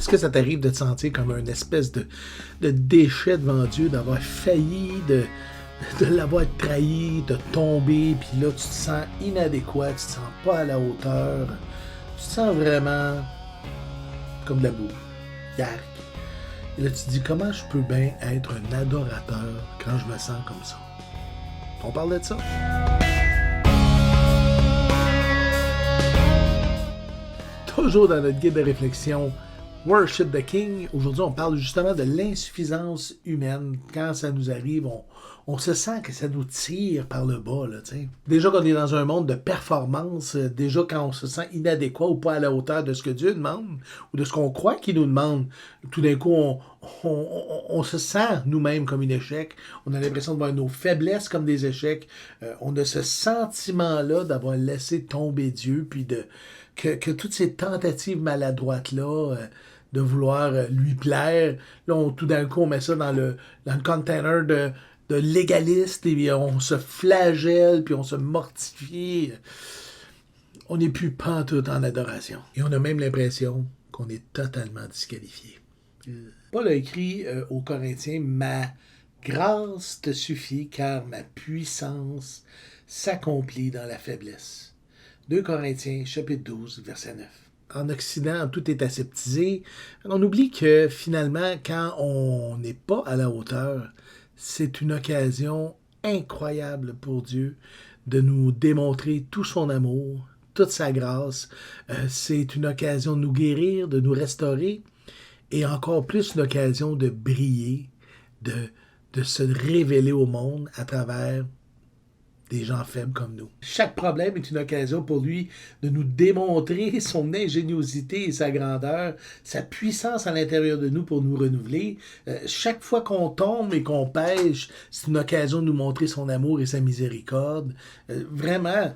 Est-ce que ça t'arrive de te sentir comme une espèce de déchet devant Dieu, d'avoir failli, de l'avoir trahi, de tomber, puis là, tu te sens inadéquat, tu te sens pas à la hauteur, tu te sens vraiment comme de la boue, yark. Et là, tu te dis, comment je peux bien être un adorateur quand je me sens comme ça? On parle de ça? Toujours dans notre guide de réflexion Worship the King, aujourd'hui on parle justement de l'insuffisance humaine. Quand ça nous arrive, on se sent que ça nous tire par le bas. Là, t'sais. Déjà qu'on est dans un monde de performance, déjà quand on se sent inadéquat ou pas à la hauteur de ce que Dieu demande, ou de ce qu'on croit qu'il nous demande, tout d'un coup on se sent nous-mêmes comme un échec, on a l'impression de voir nos faiblesses comme des échecs, on a ce sentiment-là d'avoir laissé tomber Dieu, puis que toutes ces tentatives maladroites-là, de vouloir lui plaire, là, tout d'un coup, on met ça dans le container de légaliste, et puis on se flagelle, puis on se mortifie. On n'est plus pantoute en adoration. Et on a même l'impression qu'on est totalement disqualifié. Paul a écrit aux Corinthiens, « Ma grâce te suffit, car ma puissance s'accomplit dans la faiblesse. » 2 Corinthiens, chapitre 12, verset 9. En Occident, tout est aseptisé. On oublie que finalement, quand on n'est pas à la hauteur, c'est une occasion incroyable pour Dieu de nous démontrer tout son amour, toute sa grâce. C'est une occasion de nous guérir, de nous restaurer, et encore plus une occasion de briller, de se révéler au monde à travers des gens faibles comme nous. Chaque problème est une occasion pour lui de nous démontrer son ingéniosité et sa grandeur, sa puissance à l'intérieur de nous pour nous renouveler. Chaque fois qu'on tombe et qu'on pêche, c'est une occasion de nous montrer son amour et sa miséricorde. Vraiment,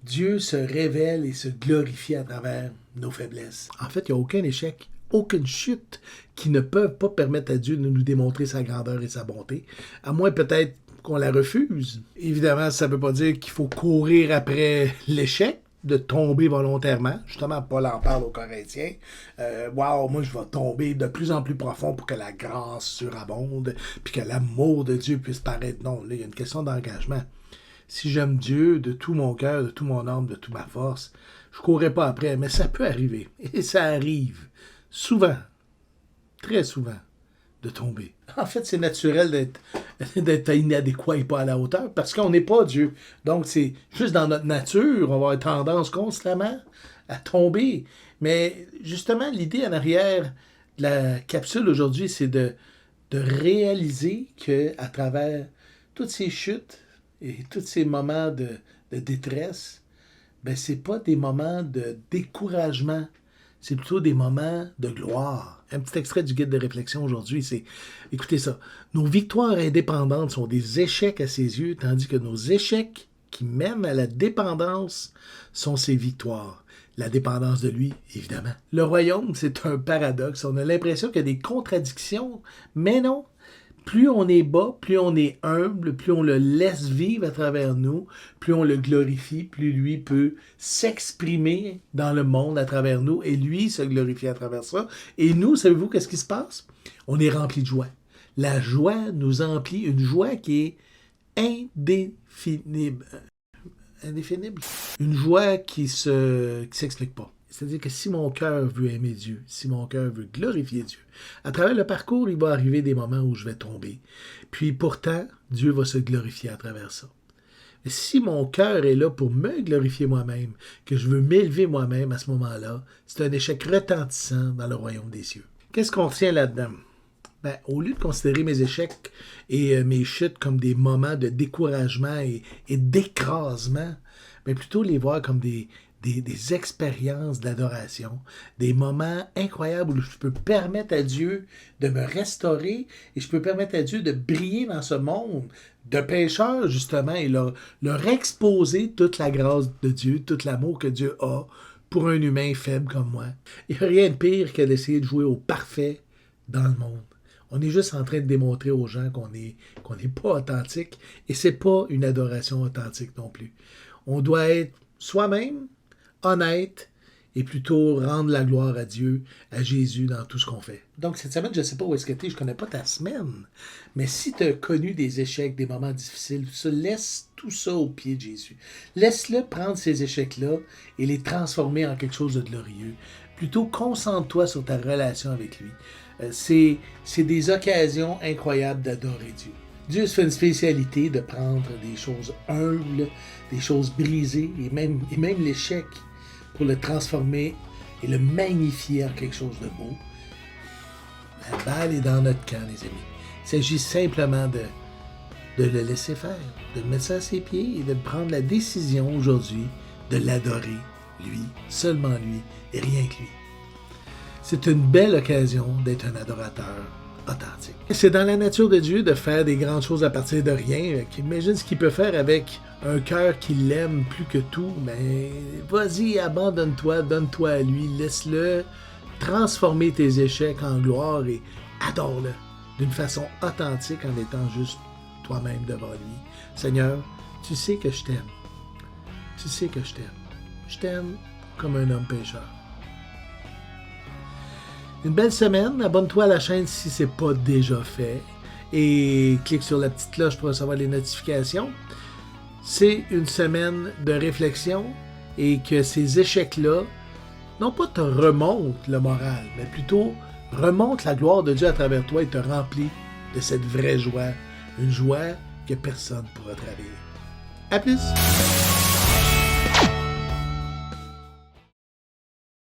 Dieu se révèle et se glorifie à travers nos faiblesses. En fait, il n'y a aucun échec, aucune chute qui ne peuvent pas permettre à Dieu de nous démontrer sa grandeur et sa bonté, à moins peut-être qu'on la refuse. Évidemment, ça ne veut pas dire qu'il faut courir après l'échec, de tomber volontairement. Justement, Paul en parle aux Corinthiens. Wow, moi je vais tomber de plus en plus profond pour que la grâce surabonde, puis que l'amour de Dieu puisse paraître. Non, là, il y a une question d'engagement. Si j'aime Dieu de tout mon cœur, de tout mon âme, de toute ma force, je ne courrai pas après, mais ça peut arriver. Et ça arrive. Souvent. Très souvent. De tomber. En fait, c'est naturel d'être inadéquat et pas à la hauteur parce qu'on n'est pas Dieu. Donc, c'est juste dans notre nature, on va avoir tendance constamment à tomber. Mais justement, l'idée en arrière de la capsule aujourd'hui, c'est de réaliser qu'à travers toutes ces chutes et tous ces moments de détresse, ben, c'est pas des moments de découragement. C'est plutôt des moments de gloire. Un petit extrait du guide de réflexion aujourd'hui, c'est, écoutez ça, nos victoires indépendantes sont des échecs à ses yeux, tandis que nos échecs qui mènent à la dépendance sont ses victoires. La dépendance de lui, évidemment. Le royaume, c'est un paradoxe. On a l'impression qu'il y a des contradictions, mais non. Plus on est bas, plus on est humble, plus on le laisse vivre à travers nous, plus on le glorifie, plus lui peut s'exprimer dans le monde à travers nous et lui se glorifier à travers ça. Et nous, savez-vous qu'est-ce qui se passe? On est rempli de joie. La joie nous emplit, une joie qui est indéfinible. Indéfinible. Une joie qui s'explique pas. C'est-à-dire que si mon cœur veut aimer Dieu, si mon cœur veut glorifier Dieu, à travers le parcours, il va arriver des moments où je vais tomber. Puis pourtant, Dieu va se glorifier à travers ça. Mais si mon cœur est là pour me glorifier moi-même, que je veux m'élever moi-même à ce moment-là, c'est un échec retentissant dans le royaume des cieux. Qu'est-ce qu'on retient là-dedans? Ben, au lieu de considérer mes échecs et mes chutes comme des moments de découragement et d'écrasement, mais plutôt les voir comme des expériences d'adoration, des moments incroyables où je peux permettre à Dieu de me restaurer et je peux permettre à Dieu de briller dans ce monde de pécheurs, justement, et leur exposer toute la grâce de Dieu, tout l'amour que Dieu a pour un humain faible comme moi. Il n'y a rien de pire que d'essayer de jouer au parfait dans le monde. On est juste en train de démontrer aux gens qu'on n'est pas authentique et c'est pas une adoration authentique non plus. On doit être soi-même, honnête et plutôt rendre la gloire à Dieu, à Jésus dans tout ce qu'on fait. Donc cette semaine, je ne sais pas où est-ce que tu es, je ne connais pas ta semaine, mais si tu as connu des échecs, des moments difficiles, laisse tout ça au pied de Jésus. Laisse-le prendre ces échecs-là et les transformer en quelque chose de glorieux. Plutôt, concentre-toi sur ta relation avec lui. C'est des occasions incroyables d'adorer Dieu. Dieu se fait une spécialité de prendre des choses humbles, des choses brisées, et même l'échec, pour le transformer et le magnifier en quelque chose de beau. La balle est dans notre camp, les amis. Il s'agit simplement de le laisser faire, de le mettre ça à ses pieds et de prendre la décision aujourd'hui de l'adorer, lui, seulement lui, et rien que lui. C'est une belle occasion d'être un adorateur authentique. C'est dans la nature de Dieu de faire des grandes choses à partir de rien. Imagine ce qu'il peut faire avec un cœur qui l'aime plus que tout. Mais vas-y, abandonne-toi, donne-toi à lui, laisse-le transformer tes échecs en gloire et adore-le d'une façon authentique en étant juste toi-même devant lui. Seigneur, tu sais que je t'aime. Tu sais que je t'aime. Je t'aime comme un homme pécheur. Une belle semaine. Abonne-toi à la chaîne si ce n'est pas déjà fait. Et clique sur la petite cloche pour recevoir les notifications. C'est une semaine de réflexion et que ces échecs-là, non pas te remontent le moral, mais plutôt remontent la gloire de Dieu à travers toi et te remplit de cette vraie joie. Une joie que personne ne pourra travailler. À plus!